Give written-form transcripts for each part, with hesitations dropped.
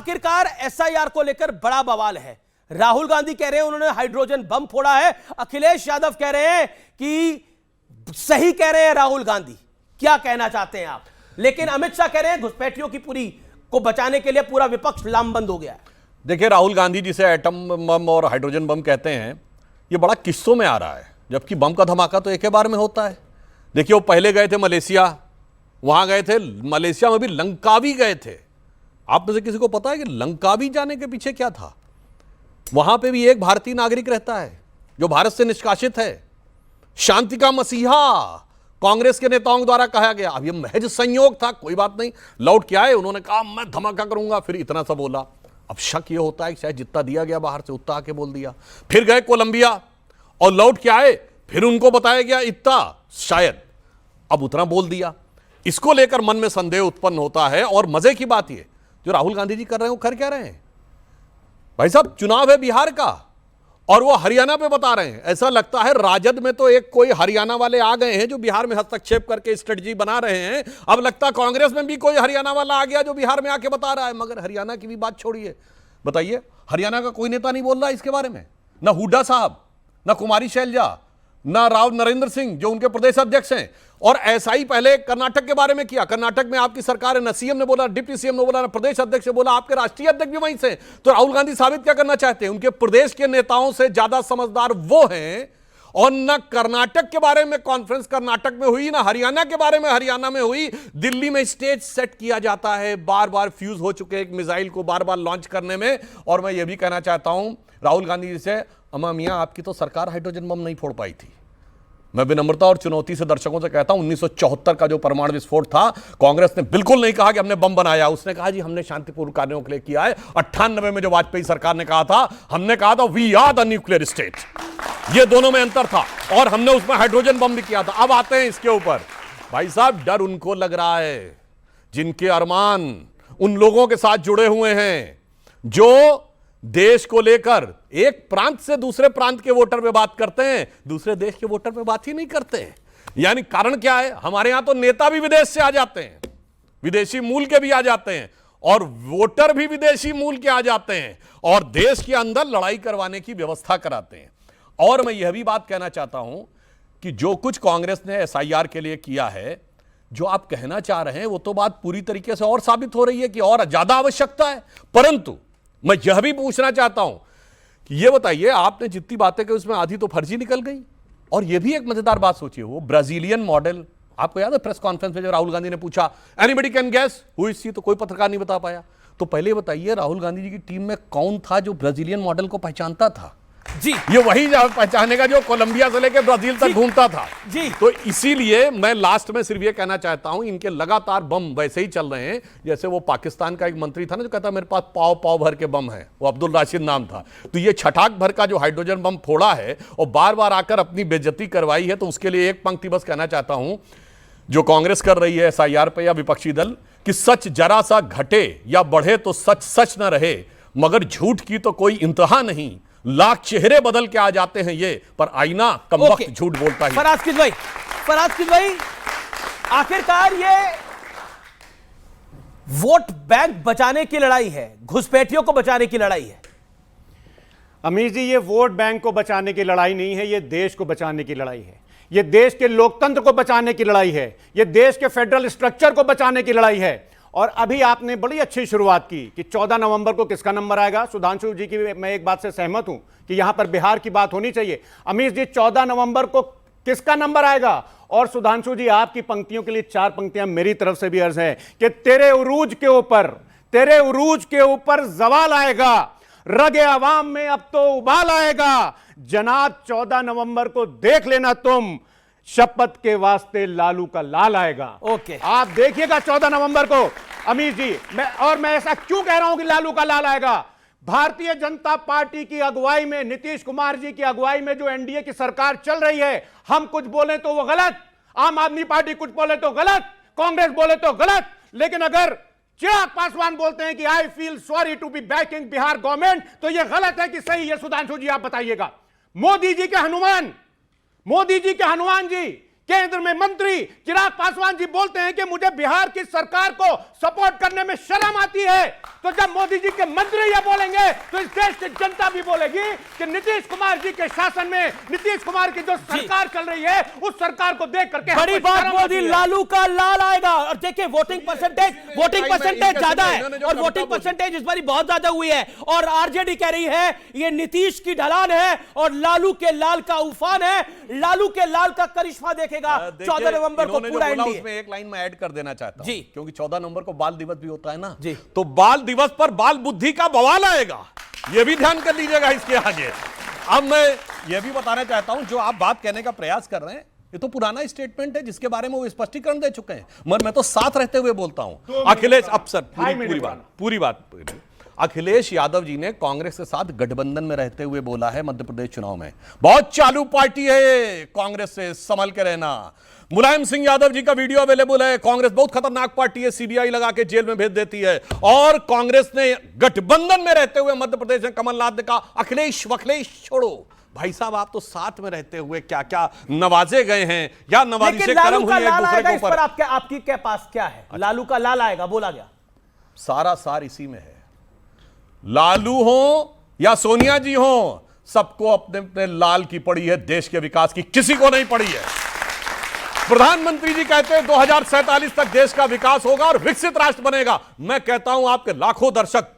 आखिरकार एसआईआर को लेकर बड़ा बवाल है। राहुल गांधी कह रहे हैं उन्होंने हाइड्रोजन बम फोड़ा है, अखिलेश यादव कह रहे हैं कि सही कह रहे हैं राहुल गांधी। क्या कहना चाहते हैं आप? लेकिन अमित शाह कह रहे हैं घुसपैठियों की पूरी को बचाने के लिए पूरा विपक्ष लामबंद हो गया है। देखिए, राहुल गांधी जिसे एटम बम और हाइड्रोजन बम कहते हैं, ये बड़ा किस्सों में आ रहा है, जबकि बम का धमाका तो एक ही बार में होता है। देखिए, वो पहले गए थे मलेशिया, वहां गए थे, मलेशिया में भी लंकावी गए थे। आप में से किसी को पता है कि लंकावी जाने के पीछे क्या था? वहां पे भी एक भारतीय नागरिक रहता है जो भारत से निष्कासित है, शांति का मसीहा कांग्रेस के नेताओं द्वारा कहा गया। अब ये महज संयोग था, कोई बात नहीं, लौट के आए, उन्होंने कहा मैं धमाका करूंगा, फिर इतना सा बोला। अब शक ये होता है कि शायद जितना दिया गया बाहर से उतना आके बोल दिया। फिर गए कोलंबिया और लौट के आए, फिर उनको बताया गया इतना, शायद अब उतना बोल दिया। इसको लेकर मन में संदेह उत्पन्न होता है। और मजे की बात ये जो राहुल गांधी जी कर रहे हैं वो कर क्या रहे हैं? भाई साहब, चुनाव है बिहार का और वो हरियाणा पे बता रहे हैं। ऐसा लगता है राजद में तो एक कोई हरियाणा वाले आ गए हैं जो बिहार में हस्तक्षेप करके स्ट्रेटजी बना रहे हैं। अब लगता है कांग्रेस में भी कोई हरियाणा वाला आ गया जो बिहार में आके बता रहा है। मगर हरियाणा की भी बात छोड़िए, बताइए, हरियाणा का कोई नेता नहीं बोल रहा इसके बारे में, ना हुड्डा साहब, ना कुमारी शैलजा, ना राव नरेंद्र सिंह जो उनके प्रदेश अध्यक्ष हैं। और ऐसा ही पहले कर्नाटक के बारे में किया। कर्नाटक में आपकी सरकार है, ना सीएम ने बोला, डिप्टी सीएम ने बोला, ना प्रदेश अध्यक्ष ने बोला, आपके राष्ट्रीय अध्यक्ष भी वहीं से। तो राहुल गांधी साबित क्या करना चाहते हैं? उनके प्रदेश के नेताओं से ज्यादा समझदार वो हैं। और न कर्नाटक के बारे में कॉन्फ्रेंस कर्नाटक में हुई, ना हरियाणा के बारे में हरियाणा में हुई। दिल्ली में स्टेज सेट किया जाता है, बार बार फ्यूज हो चुके एक मिसाइल को बार बार लॉन्च करने में। और मैं ये भी कहना चाहता हूं राहुल गांधी जी से, अम्मा मियां, आपकी तो सरकार हाइड्रोजन बम नहीं फोड़ पाई थी। मैं विनम्रता और चुनौती से दर्शकों से कहता हूं, 1974 का जो परमाणु विस्फोट था, कांग्रेस ने बिल्कुल नहीं कहा कि हमने बम बनाया। उसने कहा जी हमने शांतिपूर्ण कार्यों के लिए किया है। 98 में जो वाजपेयी सरकार ने कहा था, हमने कहा था we are the nuclear state. ये दोनों में अंतर था और हमने उसमें हाइड्रोजन बम भी किया था। अब आते हैं इसके ऊपर। भाई साहब, डर उनको लग रहा है जिनके अरमान उन लोगों के साथ जुड़े हुए हैं जो देश को लेकर एक प्रांत से दूसरे प्रांत के वोटर पे बात करते हैं, दूसरे देश के वोटर पे बात ही नहीं करते। यानी कारण क्या है? हमारे यहां तो नेता भी विदेश से आ जाते हैं, विदेशी मूल के भी आ जाते हैं, और वोटर भी विदेशी मूल के आ जाते हैं, और देश के अंदर लड़ाई करवाने की व्यवस्था कराते हैं। और मैं यह भी बात कहना चाहता हूं कि जो कुछ कांग्रेस ने एसआईआर के लिए किया है, जो आप कहना चाह रहे हैं, वो तो बात पूरी तरीके से और साबित हो रही है कि और ज्यादा आवश्यकता है। परंतु मैं यह भी पूछना चाहता हूं कि यह बताइए, आपने जितनी बातें की उसमें आधी तो फर्जी निकल गई। और यह भी एक मजेदार बात सोचिए, वो ब्राजीलियन मॉडल, आपको याद है प्रेस कॉन्फ्रेंस में जब राहुल गांधी ने पूछा anybody can guess who is she, तो कोई पत्रकार नहीं बता पाया। तो पहले बताइए, राहुल गांधी जी की टीम में कौन था जो ब्राजीलियन मॉडल को पहचानता था? जी, ये वही पहचानेगा जो कोलंबिया से लेकर ब्राजील तक घूमता था। जी, तो इसीलिए मैं लास्ट में सिर्फ ये कहना चाहता हूं, इनके लगातार बम वैसे ही चल रहे हैं जैसे वो पाकिस्तान का एक मंत्री था ना जो कहता मेरे पास पाव पाव भर के बम है, वो अब्दुल राशिद नाम था। तो ये छटाक भर का जो हाइड्रोजन बम फोड़ा है और बार बार आकर अपनी बेइज्जती करवाई है, तो उसके लिए एक पंक्ति बस कहना चाहता हूं जो कांग्रेस कर रही है एसआईआर पे या विपक्षी दल, कि सच जरा सा घटे या बढ़े तो सच सच न रहे, मगर झूठ की तो कोई इंतहा नहीं। लाख चेहरे बदल के आ जाते हैं ये, पर आईना कम वक्त झूठ बोलता है। फराज भाई, आखिरकार ये वोट बैंक बचाने की लड़ाई है, घुसपैठियों को बचाने की लड़ाई है। अमीर जी, ये वोट बैंक को बचाने की लड़ाई नहीं है, ये देश को बचाने की लड़ाई है। ये देश के लोकतंत्र को बचाने की लड़ाई है। ये देश के फेडरल स्ट्रक्चर को बचाने की लड़ाई है। और अभी आपने बड़ी अच्छी शुरुआत की कि 14 नवंबर को किसका नंबर आएगा। सुधांशु जी की मैं एक बात से सहमत हूं कि यहां पर बिहार की बात होनी चाहिए। अमीश जी, 14 नवंबर को किसका नंबर आएगा? और सुधांशु जी, आपकी पंक्तियों के लिए 4 पंक्तियां मेरी तरफ से भी अर्ज है कि तेरे उरूज के ऊपर जवाल आएगा, रगे अवाम में अब तो उबाल आएगा। जनाब, 14 नवंबर को देख लेना तुम, शपथ के वास्ते लालू का लाल आएगा। ओके, आप देखिएगा 14 नवंबर को। अमीर जी, मैं ऐसा क्यों कह रहा हूं कि लालू का लाल आएगा? भारतीय जनता पार्टी की अगुवाई में, नीतीश कुमार जी की अगुवाई में जो एनडीए की सरकार चल रही है, हम कुछ बोले तो वो गलत, आम आदमी पार्टी कुछ बोले तो गलत, कांग्रेस बोले तो गलत, लेकिन अगर चिराग पासवान बोलते हैं कि I feel sorry to be backing Bihar government, तो यह गलत है कि सही? ये सुधांशु जी आप बताइएगा। मोदी जी के हनुमान जी केंद्र में मंत्री चिराग पासवान जी बोलते हैं कि मुझे बिहार की सरकार को सपोर्ट करने में शर्म आती है, तो जब मोदी जी के मंत्री ये बोलेंगे तो इस देश की जनता भी बोलेगी कि नीतीश कुमार जी के शासन में, नीतीश कुमार की जो सरकार चल रही है, उस सरकार को देख करके बड़ी बात बोल दी, लालू का लाल आएगा। और देखिए वोटिंग परसेंटेज ज्यादा है, और वोटिंग परसेंटेज इस बार बहुत ज्यादा हुई है। और आरजेडी कह रही है ये नीतीश की ढलान है और लालू के लाल का उफान है, लालू के लाल का करिश्मा देखेगा 14 नवंबर को पूरा इंडिया। उसमें एक लाइन में ऐड कर देना चाहता हूं जी, क्योंकि 14 नवंबर को बाल दिवस भी होता है ना जी, तो बाल दिवस पर बाल बुद्धि का बवाल आएगा, यह भी ध्यान कर लीजिएगा इसके आगे। अब मैं यह भी बताना चाहता हूं, जो आप बात कहने का प्रयास कर रहे हैं ये तो पुराना स्टेटमेंट है जिसके बारे में वो स्पष्टीकरण दे चुके हैं, मगर मैं तो साथ रहते हुए बोलता हूं। अखिलेश, अब सर पूरी बात अखिलेश यादव जी ने कांग्रेस के साथ गठबंधन में रहते हुए बोला है मध्य प्रदेश चुनाव में बहुत चालू पार्टी है, कांग्रेस से संभल के रहना। मुलायम सिंह यादव जी का वीडियो अवेलेबल है, कांग्रेस बहुत खतरनाक पार्टी है, सीबीआई लगा के जेल में भेज देती है। और कांग्रेस ने गठबंधन में रहते हुए मध्य प्रदेश में कमलनाथ ने कहा अखिलेश वखलेश छोड़ो। भाई साहब आप तो साथ में रहते हुए क्या क्या नवाजे गए हैं या नवाजी से कर्म हुई है एक दूसरे के ऊपर। आपकी के पास क्या है? लालू का लाल आएगा बोला गया, सारा सार इसी में है। लालू हो या सोनिया जी हो, सबको अपने अपने लाल की पड़ी है, देश के विकास की किसी को नहीं पड़ी है। प्रधानमंत्री जी कहते हैं 2047 तक देश का विकास होगा और विकसित राष्ट्र बनेगा। मैं कहता हूं आपके लाखों दर्शक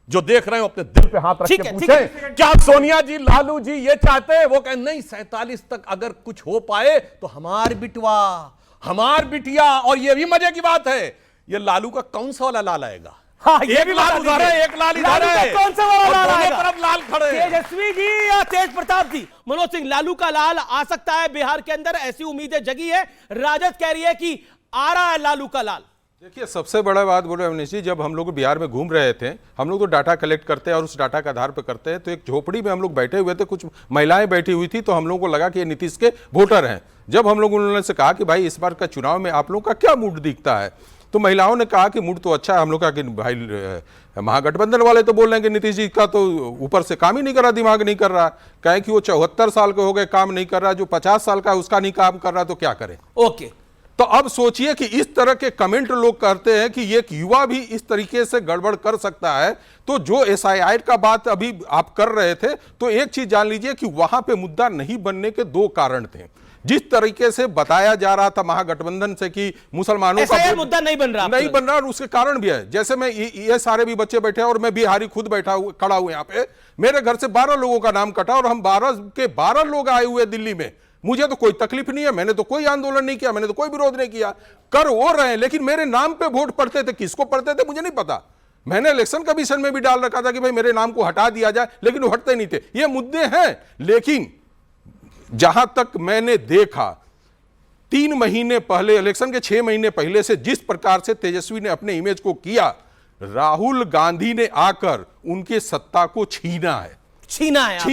जो देख रहे हो अपने दिल पे हाथ रख के पूछें क्या सोनिया जी लालू जी ये चाहते हैं? वो कहें नहीं 47 तक अगर कुछ हो पाए तो हमार बिटवा, हमार बिटिया। और ये भी मजे की बात है, ये लालू का कौन सा वाला लाल आएगा? हाँ, एक लाल उधर है, एक लाल इधर है, कौन सा वाला लाल आएगा? तरफ लाल खड़े हैं। तेजस्वी जी या तेज प्रताप जी? मनोज सिंह, लालू का लाल आ सकता है बिहार के अंदर, ऐसी उम्मीदें जगी है। राजद कह रही है कि आ रहा है लालू का लाल। देखिए सबसे बड़ा बात बोले अवनीश जी, जब हम लोग बिहार में घूम रहे थे, हम लोग तो डाटा कलेक्ट करते हैं और उस डाटा के आधार पर करते हैं, तो एक झोपड़ी में हम लोग बैठे हुए थे, कुछ महिलाएं बैठी हुई थी, तो हम लोगों को लगा कि ये नीतीश के वोटर हैं। जब हम लोग उन्होंने से कहा कि भाई इस बार का चुनाव में आप लोग का क्या मूड दिखता है, तो महिलाओं ने कहा कि मूड तो अच्छा है। हम लोग कहा कि भाई महागठबंधन वाले तो बोल रहे हैं कि नीतीश जी का तो ऊपर से काम ही नहीं कर रहा, दिमाग नहीं कर रहा। कहें कि वो 74 साल के हो गए काम नहीं कर रहा, जो 50 साल का उसका नहीं काम कर रहा, तो क्या करें। ओके, तो अब सोचिए कि इस तरह के कमेंट लोग करते हैं कि एक युवा भी इस तरीके से गड़बड़ कर सकता है। तो जो एसआईआर का बात अभी आप कर रहे थे, तो एक चीज जान लीजिए कि वहां पे मुद्दा नहीं बनने के दो कारण थे। जिस तरीके से बताया जा रहा था महागठबंधन से कि मुसलमानों का मुद्दा नहीं बन रहा, और उसके कारण भी है। जैसे मैं ये सारे भी बच्चे बैठे हैं और मैं बिहारी खुद खड़ा हुआ यहाँ पे, मेरे घर से 12 लोगों का नाम कटा और हम 12 के 12 लोग आए हुए दिल्ली में। मुझे तो कोई तकलीफ नहीं है, मैंने तो कोई आंदोलन नहीं किया, मैंने तो कोई विरोध नहीं किया। कर वो रहे हैं, लेकिन मेरे नाम पे वोट पड़ते थे, किसको पड़ते थे मुझे नहीं पता। मैंने इलेक्शन कमीशन में भी डाल रखा था कि भाई मेरे नाम को हटा दिया जाए, लेकिन वो हटते नहीं थे। ये मुद्दे हैं, लेकिन जहां तक मैंने देखा 3 महीने पहले, इलेक्शन के 6 महीने पहले से जिस प्रकार से तेजस्वी ने अपने इमेज को किया, राहुल गांधी ने आकर उनके सत्ता को छीना है।